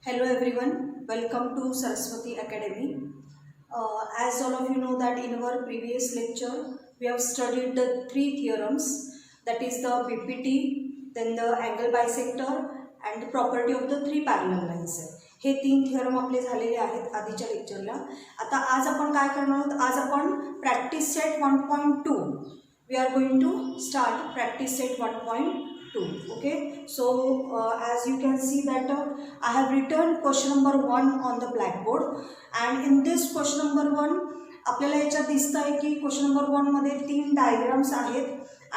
Hello everyone, welcome to Saraswati Academy. As all of you know that in our previous lecture we have studied the three theorems, that is the BPT, then the angle bisector and the property of the three parallel lines. हे तीन theorem आपले झालेले आहेत आधीच्या लेक्चरला. आता आज आपण काय करणार आहोत, आज आपण practice set 1.2 we are going to start practice set 1.2. okay, so as you can see that I have written question number 1 on the blackboard, and in this question number 1 आपल्याला याच्यात दिसतं आहे की क्वेश्चन नंबर 1 मध्ये तीन diagrams आहेत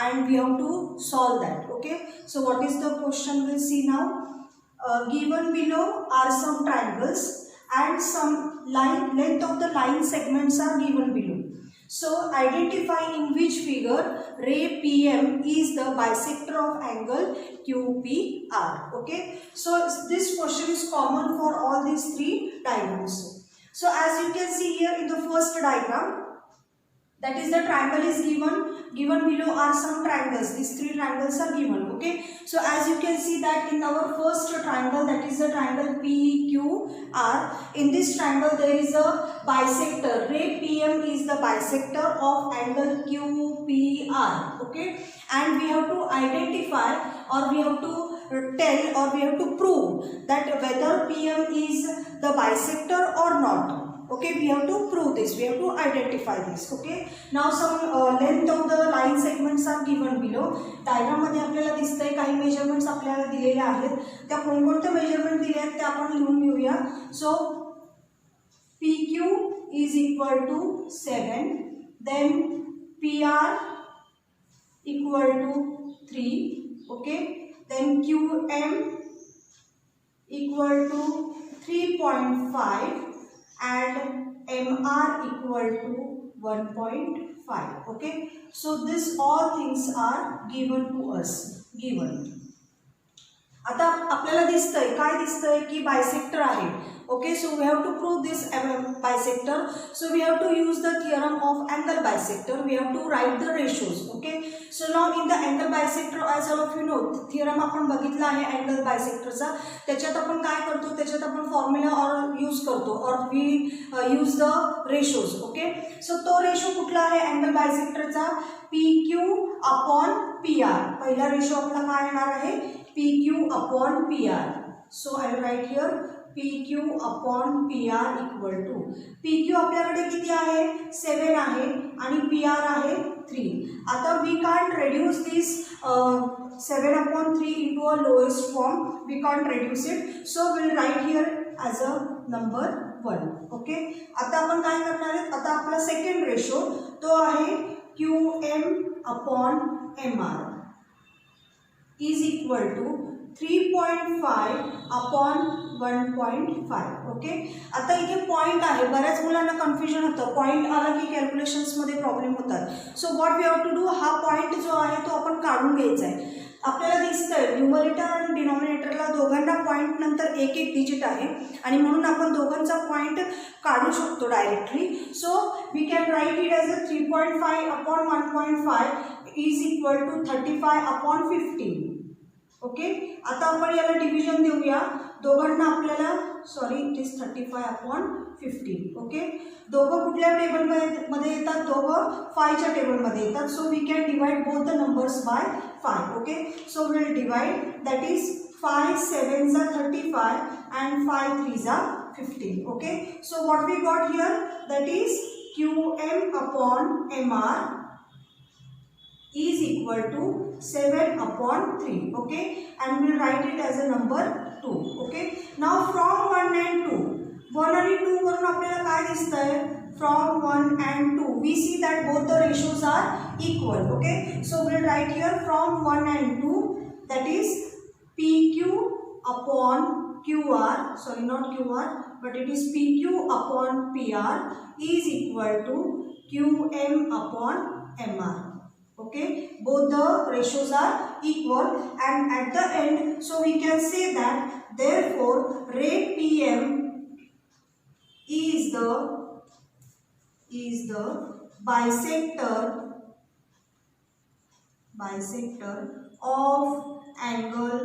and we have to solve that. okay, so what is the question, we'll see now. Given below are some triangles and some length of the line segments are given below. So identify in which figure ray PM is the bisector of angle QPR. Okay, so this question is common for all these three diagrams. So as you can see here in the first diagram, that is the triangle is given below are some triangles. These three triangles are given. okay, so as you can see that in our first triangle, that is the triangle PQR, in this triangle there is a bisector. Ray PM is the bisector of angle QPR. okay, and we have to identify, or we have to tell, or we have to prove that whether PM is the bisector or not. okay, we have to prove this, we have to identify this. okay, now some length of the line segments are given below. Diagram मध्ये आपल्याला दिसतंय काही measurements आपल्याला दिलेले आहेत, त्या कोणकोणते measurement दिले आहेत ते आपण लिहून घेऊया. सो PQ is equal to 7, then PR equal to 3, okay, then QM equal to 3.5 and MR equal to 1.5. okay, so this all things are given to us. आता आपल्याला दिसतंय, काय दिसतंय की बायसेक्टर आहे. okay, so we have to prove this bisector, so we have to use the theorem of angle bisector. We have to write the ratios. okay, so now in the angle bisector, as all of you know, theorem आपण बघितला आहे angle bisectorचा. त्याच्यात आपण काय करतो, त्याच्यात आपण formula और यूज करतो, और we use the ratios. Okay, so तो रेशो कुठला आहे angle bisectorचा, PQ अपॉन PR. पहिला रेशो आपला काय येणार आहे, PQ upon PR. So I will write here PQ upon PR equal to, PQ आपल्याकडे किती आहे, 7 आहे आणि PR आहे 3. आता we can't reduce this 7 upon 3 into a lowest form, we can't reduce it, so we'll write here as a number 1. okay, आता आपण काय करणार आहे, आता आपला सेकंड रेशो तो आहे QM upon MR is equal to 3.5 upon 1.5. Okay, आता इथे पॉइंट आहे, बऱ्याच मुलांना कन्फ्युजन होतं, पॉइंट आला की कॅल्क्युलेशन्स मध्ये प्रॉब्लेम होतात. So what we have to do, हा पॉइंट जो आहे तो आपण काढून घ्यायचा आहे. आपल्याला दिसतंय न्यूमरेटर आणि डिनॉमिनेटरला दोघांना पॉइंट नंतर एक एक डिजिट आहे आणि म्हणून आपण दोघांचा पॉइंट काढू शकतो directly. So we can write it as a 3.5 upon 1.5 is equal to 35 upon 15. Okay, आता आपण याला डिव्हिजन देऊया, दोघांना आपल्याला sorry it is 35 upon 15. Okay, दोघं कुठल्या टेबलमध्ये येतात, दोघं 5च्या टेबलमध्ये येतात. So we can divide both the numbers by 5. Okay, so will divide, that is 5 7 जा 35 and 5 3 जा 15. Okay, so what we got here, that is QM upon MR is equal to 7 upon 3. okay, and we'll write it as a number 2. okay, now from 1 and 2, 1 आणि 2 वरून आपल्याला काय दिसतंय, from 1 and 2 we see that both the ratios are equal. okay, so we'll write here from 1 and 2, that is PQ upon QR, sorry not QR but it is PQ upon PR is equal to QM upon MR. okay, both the ratios are equal, and at the end, so we can say that therefore ray PM is the bisector of angle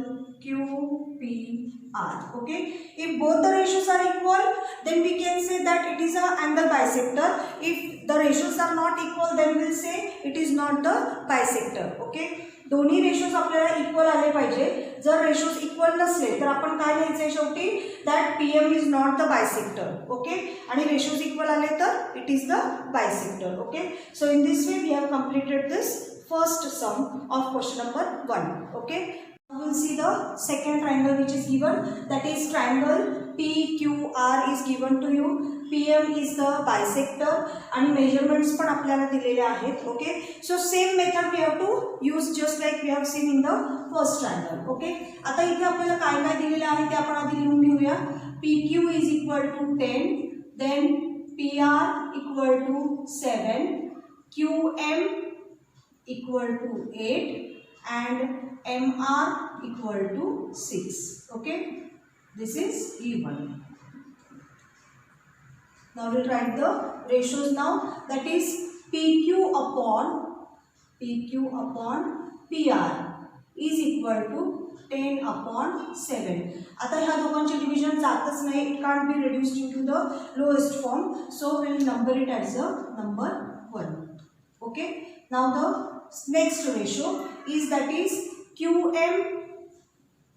QPR. Okay, if both the ratios are equal, then we can say that it is an angle bisector. If the ratios are not equal, then we'll say it is not the bisector. Okay, दोन्ही ratios आपल्याला equal आले पाहिजे. जर ratios equal नसले तर आपण काय लिहायचे शेवटी, that PM is not the bisector. Okay, आणि रेशोज इक्वल आले तर it is the bisector. Okay, so in this way we have completed this first sum of question number 1. Okay, we will see the second triangle which is given, that is triangle PQR is given to you. PM is the bisector and measurements पण आपल्याला दिलेले आहेत. Okay, so same method we have to use just like we have seen in the first triangle. Okay, आता इथे आपल्याला काय काय दिलेले आहे ते आपण आधी लिहून घेऊया. PQ is equal to 10, then PR equal to 7, QM equal to 8 and MR equal to 6. Okay, this is E1. Now we'll write the ratios now, that is PQ upon PR is equal to 10 upon 7. आता ह्या दोघांचे division जातच नाही, it can't be reduced into the lowest form, so we'll number it as a number 1. Okay, now the next ratio is, that is QM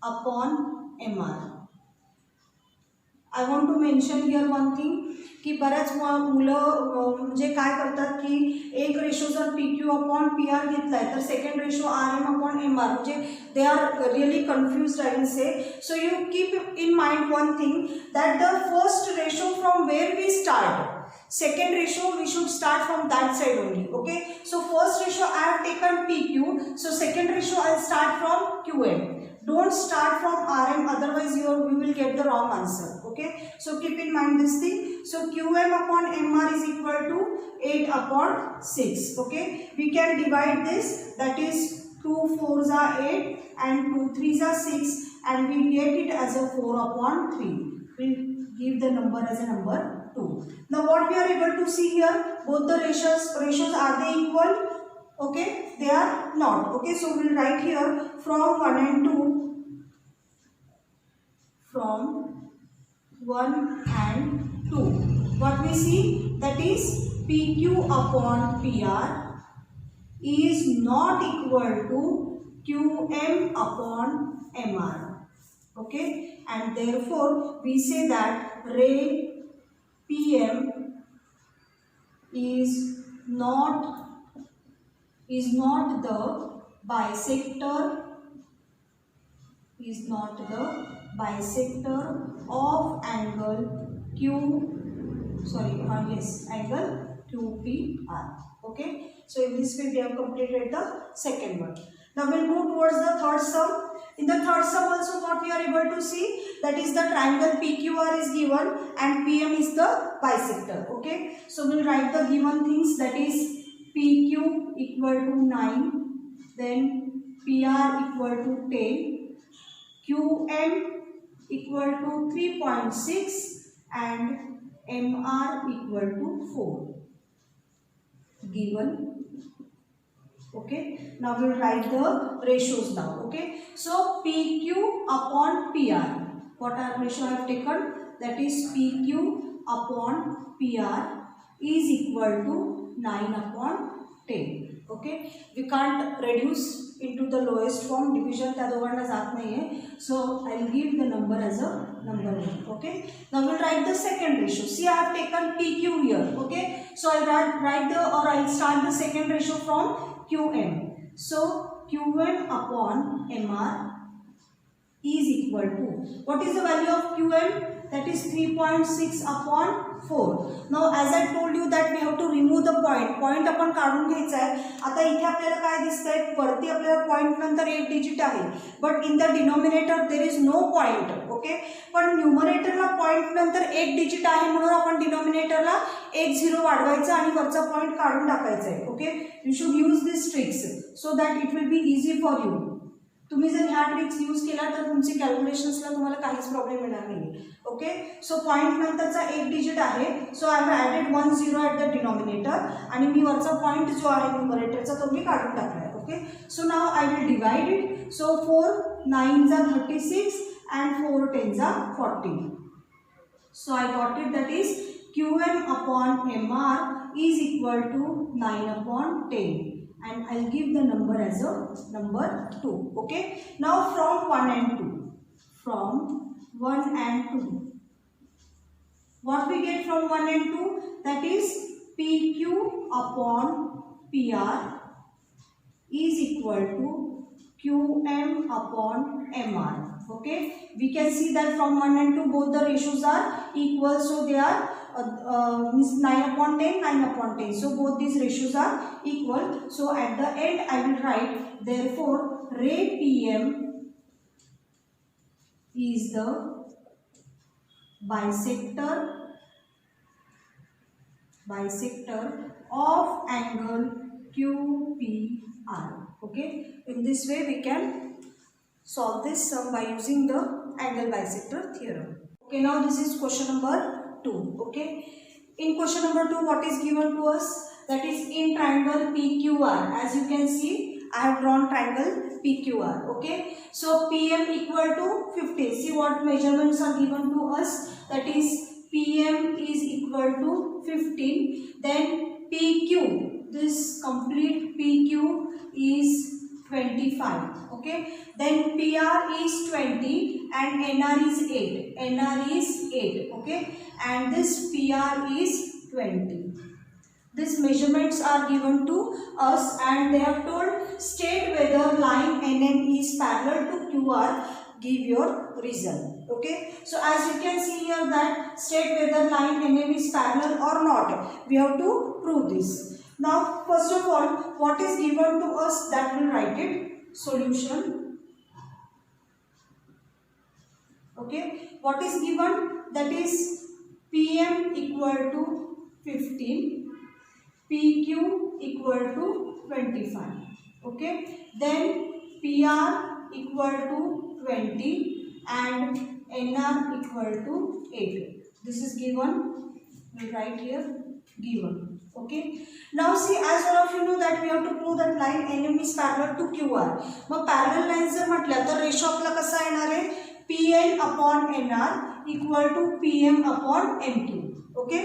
upon MR. I want to mention here one thing, की बऱ्याच मुलं म्हणजे काय करतात की एक ratio जर PQ upon PR घेतलाय तर second ratio RM upon MR, म्हणजे they are really confused I will say. So you keep in mind one thing, that the first ratio from where we start, second ratio we should start from that side only. Okay, so first ratio I have taken PQ, so second ratio I'll start from QM. Don't start from RM, otherwise you will get the wrong answer. Okay, so keep in mind this thing. So QM upon MR is equal to 8 upon 6. Okay, we can divide this, that is 2 4s are 8 and 2 3s are 6, and we get it as a 4 upon 3. We'll give the number as a number 2. Now what we are able to see here, both the ratios are they equal? Okay, they are not. Okay, so we'll write here from 1 and 2, from 1 and 2. What we see, that is PQ upon PR is not equal to QM upon MR. Okay, and therefore we say that ray PM is not the bisector, of angle angle QPR. Okay, so in this way we have completed the second one. Now we'll move towards the third sum. In the third sum also what we are able to see, that is the triangle PQR is given and PM is the bisector. Okay, so we'll write the given things, that is PQ equal to 9, then PR equal to 10, QM equal to 3.6 and MR equal to 4 given. Okay, now we'll write the ratios now. Okay, so PQ upon PR, what are ratio I have taken, that is PQ upon PR is equal to 9 upon 10. Okay, we can't reduce into the lowest form, division त्या दोघांना जात नाहीये, so I'll give the number as a number 1. Okay, now we'll write the second ratio. See, I have taken PQ here. Okay, so I'll start the second ratio from QM. So QM upon MR is equal to, what is the value of QM, that is 3.6 upon 4. Now as I told you that we have to remove the point आपण काढून घ्यायचा आहे. आता इथे आपल्याला काय दिसतंय, वरती आपल्याला पॉइंट नंतर 8 डिजिट आहे, but in the denominator there is no point. Okay, पण न्यूमरेटरला पॉइंट नंतर 1 डिजिट आहे, म्हणून आपण डिनोमिनेटरला 1 0 वाढवायचा आणि वरचा पॉइंट काढून टाकायचा आहे. Okay, you should use this tricks so that it will be easy for you. तुम्ही जर ह्या ट्रिक्स यूज केला तर तुमचे कॅल्क्युलेशन्सला तुम्हाला काहीच प्रॉब्लेम येणार नाही. Okay, okay. सो पॉईंट नंतरचा एक डिजिट आहे. So I have added 1 0 at the denominator आणि मी वरचा पॉईंट जो आहे न्यूमरेटरचा तो मी काढून टाकला आहे. Okay. So now I will divide it. So 4 9 जा 36 and 4 10 जा 40. So I got it, that is QM upon MR is equal to 9 upon 10, and I'll give the number as a number 2. Okay. Now from 1 and 2. From 1 and 2. What we get from 1 and 2? That is PQ upon PR is equal to QM upon MR. Okay, we can see that from 1 and 2 both the ratios are equal, so they are means 9 upon 10, 9 upon 10. So both these ratios are equal. So at the end I will write, therefore ray PM is the bisector of angle QPR. Okay, in this way we can solve this sum by using the angle bisector theorem. Okay, now this is question number 2. Okay, in question number 2 what is given to us? That is in triangle PQR. As you can see, I have drawn triangle PQR. Okay, so PM equal to 50. See what measurements are given to us. That is PM is equal to 15. Then PQ, this complete PQ is 25. Okay, then PR is 20 and NR is 8. NR is 8. Okay, and this PR is 20. These measurements are given to us and they have told state whether line NM is parallel to QR, give your result. Okay, so as you can see here that state whether line NM is parallel or not, we have to prove this. Now first of all what is given to us, that will write it. Solution. Okay, what is given? That is PM equal to 15, PQ equal to 25. Okay, then PR equal to 20 and NR equal to 8. This is given. We'll write here given. Okay, now see, as all of you know that we have to prove that line NM is parallel to QR. Mug parallel lines जर म्हटल्या तर ratio आपला कसा येणार आहे? PN upon NR equal to PM upon MQ. Okay,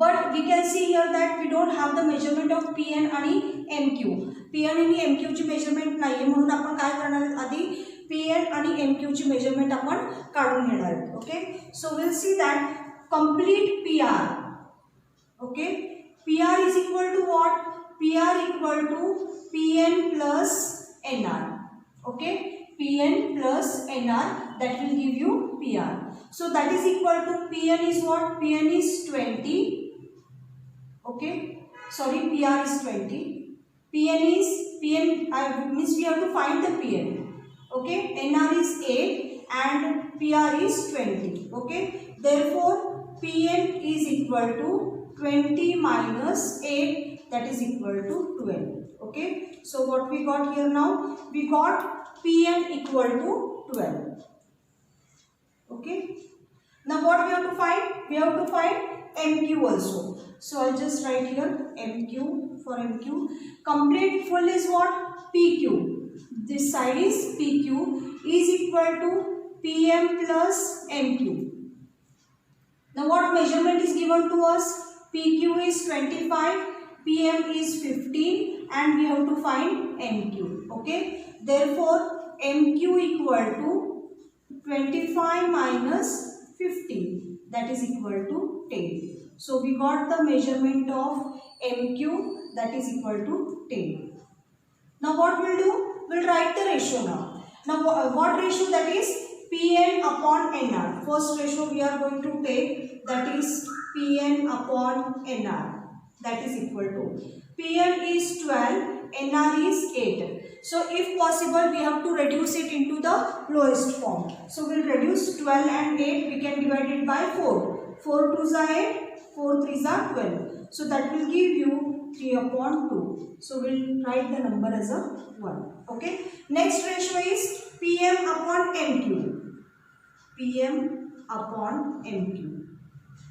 but we can see here that we don't have the measurement of PN आणि MQ. PN आणि MQ ची मेजरमेंट नाहीये, म्हणून आपण काय करणार आहोत, आधी PN आणि MQ ची मेजरमेंट आपण काढून घेणार आहोत. Okay, so will see that complete PR. Okay, PR is equal to what? PR equal to PN plus NR. Okay, PN plus NR, that will give you PR. So that is equal to PN is what? PN is 20. Okay, sorry, PR is 20. PN means we have to find the PN. Okay, NR is 8 and PR is 20. Okay, therefore PN is equal to 20 minus 8, that is equal to 12. Okay, so what we got here now? We got PN equal to 12. Okay, now what we have to find? We have to find MQ also. So I'll just write here MQ. For MQ, complete full is what? PQ. This side is PQ is equal to PM plus MQ. Now what measurement is given to us? PQ is 25, PM is 15 and we have to find MQ. Okay, therefore MQ equal to 25 minus 15, that is equal to 10. So we got the measurement of MQ, that is equal to 10. Now what we'll do? We'll write the ratio now. Now what ratio? That is PN upon NR. First ratio we are going to take, that is PN upon NR, that is equal to PN is 12, NR is 8. So if possible we have to reduce it into the lowest form. So we'll reduce 12 and 8, we can divide it by 4. 4 2s are 8, 4 3s are 12. So that will give you 3 upon 2. So we'll write the number as a 1. Okay. Next ratio is PM upon MQ. PM upon MQ.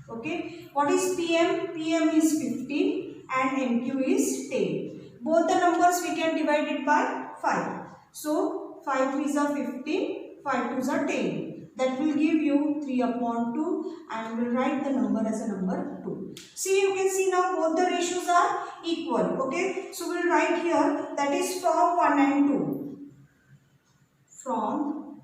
Okay, what is PM? PM is 15 and MQ is 10. Both the numbers we can divide it by 5. So 5 3s are 15, 5 2s are 10. That will give you 3 upon 2 and we will write the number as a number 2. See, you can see now both the ratios are equal. Okay, so we will write here that is from 1 and 2. From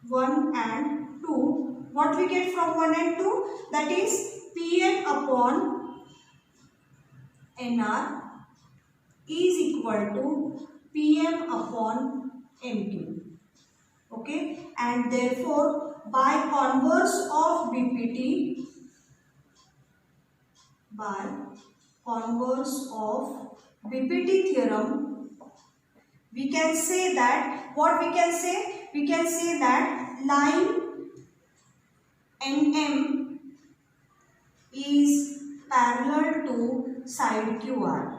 1 and 2. What we get from 1 and 2? That is Pn upon Nr is equal to Pm upon Mq. Okay, and therefore by converse of BPT, theorem, we can say that, what we can say? We can say that line NM is parallel to side QR.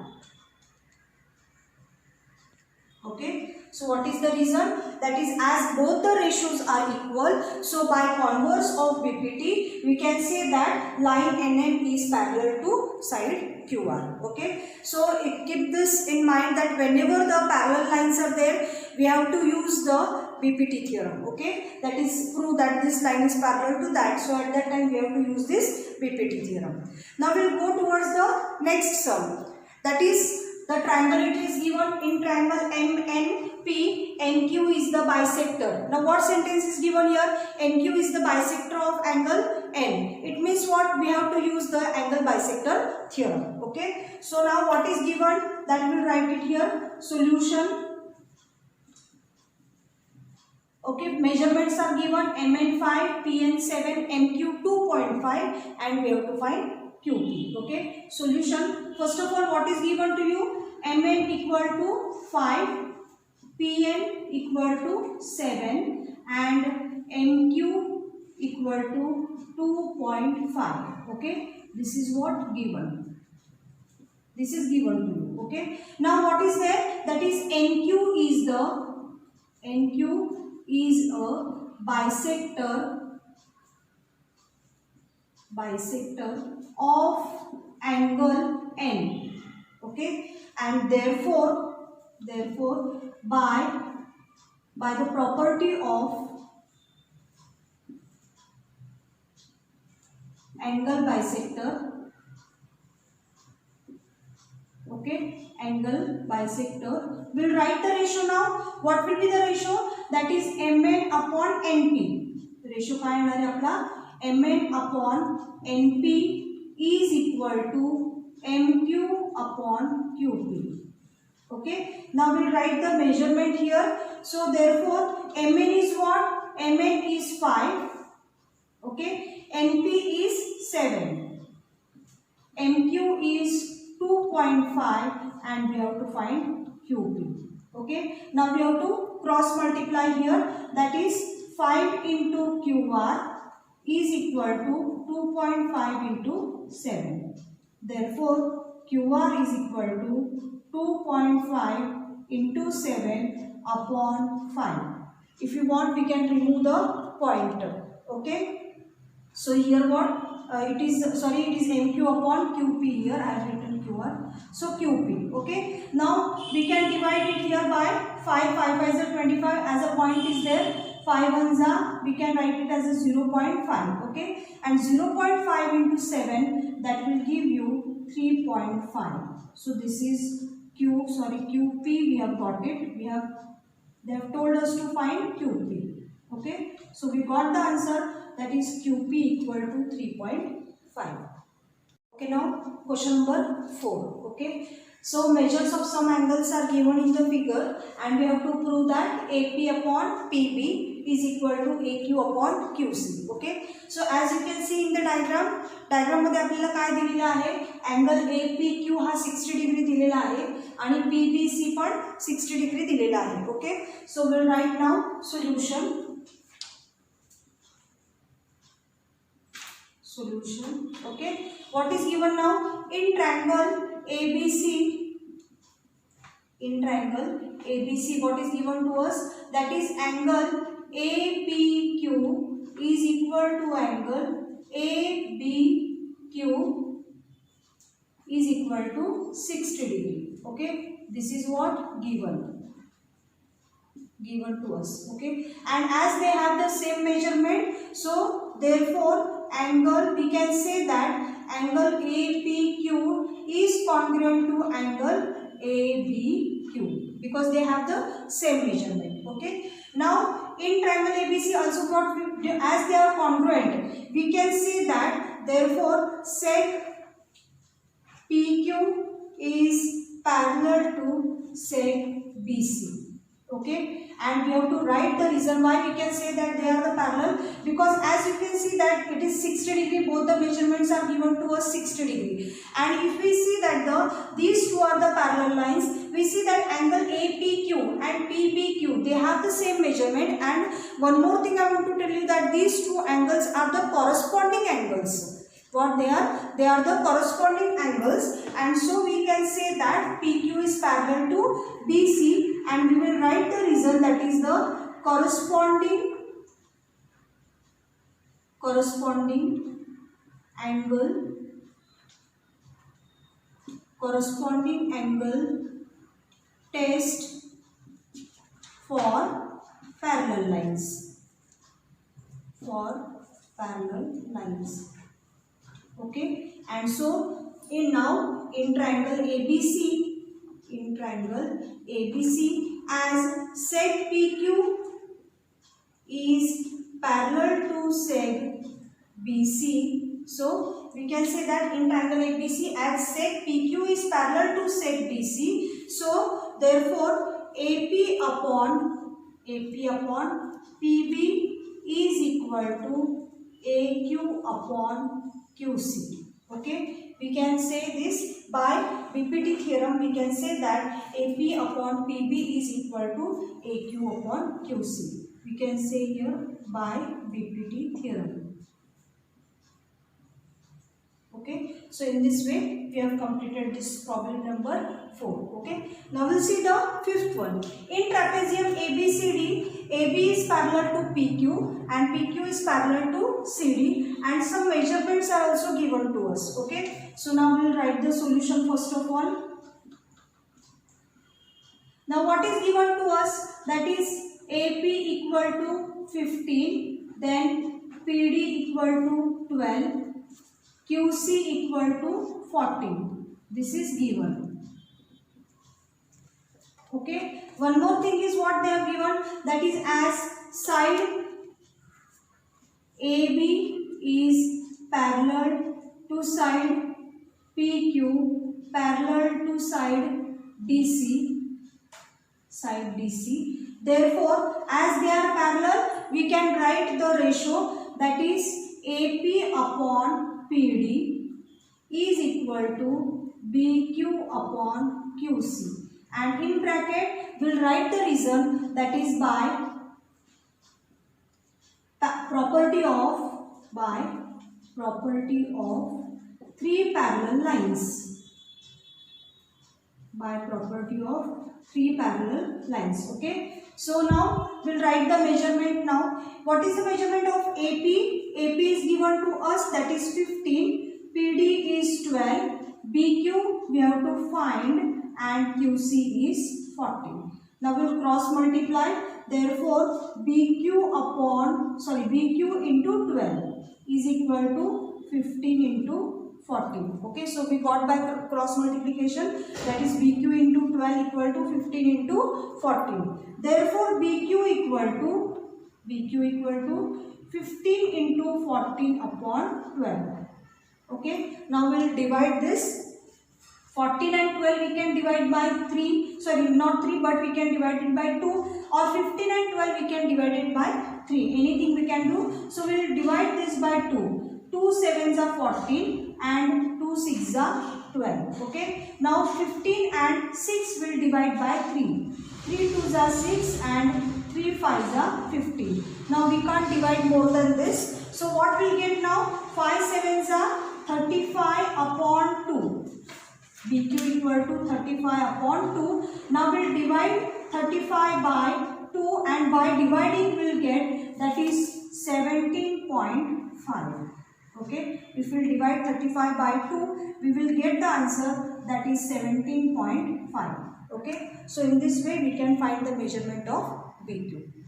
Okay, so what is the reason? That is, as both the ratios are equal, so by converse of BPT, we can say that line NM is parallel to side QR. Okay, so keep this in mind that whenever the parallel lines are there, we have to use the BPT theorem. Okay, that is prove that this line is parallel to that. So at that time we have to use this BPT theorem. Now we will go towards the next sum. That is, the triangle it is given in triangle MNP, NQ is the bisector. Now what sentence is given here? NQ is the bisector of angle N. It means what? We have to use the angle bisector theorem. Okay. So now what is given? That we will write it here. Solution. Okay, measurements are given MN 5, PN 7, MQ 2.5 and we have to find QP. Okay, solution. First of all, what is given to you? MN equal to 5, PN equal to 7 and MQ equal to 2.5. Okay, this is what given. This is given to you. Okay, now what is there? That is NQ is a bisector of angle N. Okay, and therefore by the property of angle bisector, okay, angle bisector, we'll write the ratio now. What will be the ratio? That is Mn upon Np. Ratio काय येणार आहे आपला? Mn upon Np is equal to Mq upon Qp. Okay, now we'll write the measurement here. So therefore Mn is what? Mn is 5. Okay, Np is 7. Mq is 2.5 and we have to find QP. Okay, now we have to cross multiply here. That is 5 into QR is equal to 2.5 into 7. Therefore, QR is equal to 2.5 into 7 upon 5. If you want, we can remove the pointer. Okay. So here what? It is MQ upon QP here. I have written QR. So QP. Okay. Now we can divide it here by 5. 5 5 is 25. As a point is there. 5 ones are. We can write it as a 0.5. Okay. And 0.5 into 7. That will give you 3.5. So this is QP. We have got it. They have told us to find QP. Okay. So we got the answer. That is QP equal to 3.5. Okay, now question number 4. Okay, so measures of some angles are given in the figure and we have to prove that AP upon PB is equal to AQ upon QC. Okay, so as you can see in the diagram मध्ये आपल्याला काय दिलेला आहे? Angle APQ हा 60 degree दिलेला आहे आणि PBC पण 60 डिग्री दिलेला आहे. Okay, so we'll write now solution. Okay, what is given now? In triangle ABC, what is given to us? That is angle APQ is equal to angle ABQ is equal to 60 degree. Okay, this is what given to us. Okay, and as they have the same measurement, so therefore angle, we can say that angle APQ is congruent to angle ABQ because they have the same measurement. Okay, now in triangle ABC also what as they are congruent, we can see that therefore sec PQ is parallel to sec BC. Okay, and we have to write the reason why we can say that they are the parallel, because as you can see that it is 60 degree, both the measurements are given to us 60 degree, and if we see that these two are the parallel lines, we see that angle APQ and PBQ, they have the same measurement. And one more thing I want to tell you that these two angles are the corresponding angles. What they are? They are the corresponding angles, and so we can say that PQ is parallel to BC, and we will write the reason, that is the corresponding angle test for parallel lines. Okay, and so in triangle ABC, as sec PQ is parallel to sec BC, so we can say that in triangle ABC, as sec PQ is parallel to sec BC, so therefore AP upon PB is equal to AQ upon QC. Okay, we can say this by BPT theorem. We can say that AP upon PB is equal to AQ upon QC. We can say here by BPT theorem. Okay, so in this way we have completed this problem number 4. Okay, now we'll see the fifth one. In trapezium ABCD, AB is parallel to PQ and PQ is parallel to CD, and some measurements are also given to us. Okay, so now we'll write the solution first of all. Now what is given to us? That is AP equal to 15, then PD equal to 12, QC equal to 14. This is given. Okay, one more thing is what they have given, that is as side AB is parallel to side PQ, parallel to side DC. Therefore, as they are parallel, we can write the ratio, that is AP upon PD is equal to BQ upon QC, and in bracket we will write the reason, that is by property of three parallel lines. Okay, so now we'll write the measurement. Now what is the measurement of AP? AP is given to us, that is 15, PD is 12, BQ we have to find, and QC is 14. Now we'll cross multiply. Therefore BQ into 12 is equal to 15 into 14. Okay, so we got by cross multiplication, that is BQ into 12 equal to 15 into 14. Therefore BQ equal to 15 into 14 upon 12. Okay, now we'll divide this. 14 and 12 we can divide by 3, sorry not 3 but we can divide it by 2, or 15 and 12 we can divide it by 3, anything we can do. So we will divide this by 2. 2 sevens are 14 and 2 6s are 12. Okay, now 15 and 6 will divide by 3. 3 2s are 6 and 3 5s are 15. Now we can't divide more than this. So what we'll get now? 5 sevens are 35 upon 2. BQ equal to 35 upon 2. Now we'll divide 35 by 2, and by dividing we'll get, that is 17 17.5. Okay, if we divide 35 by 2, we will get the answer, that is 17.5. Okay, so in this way we can find the measurement of B2.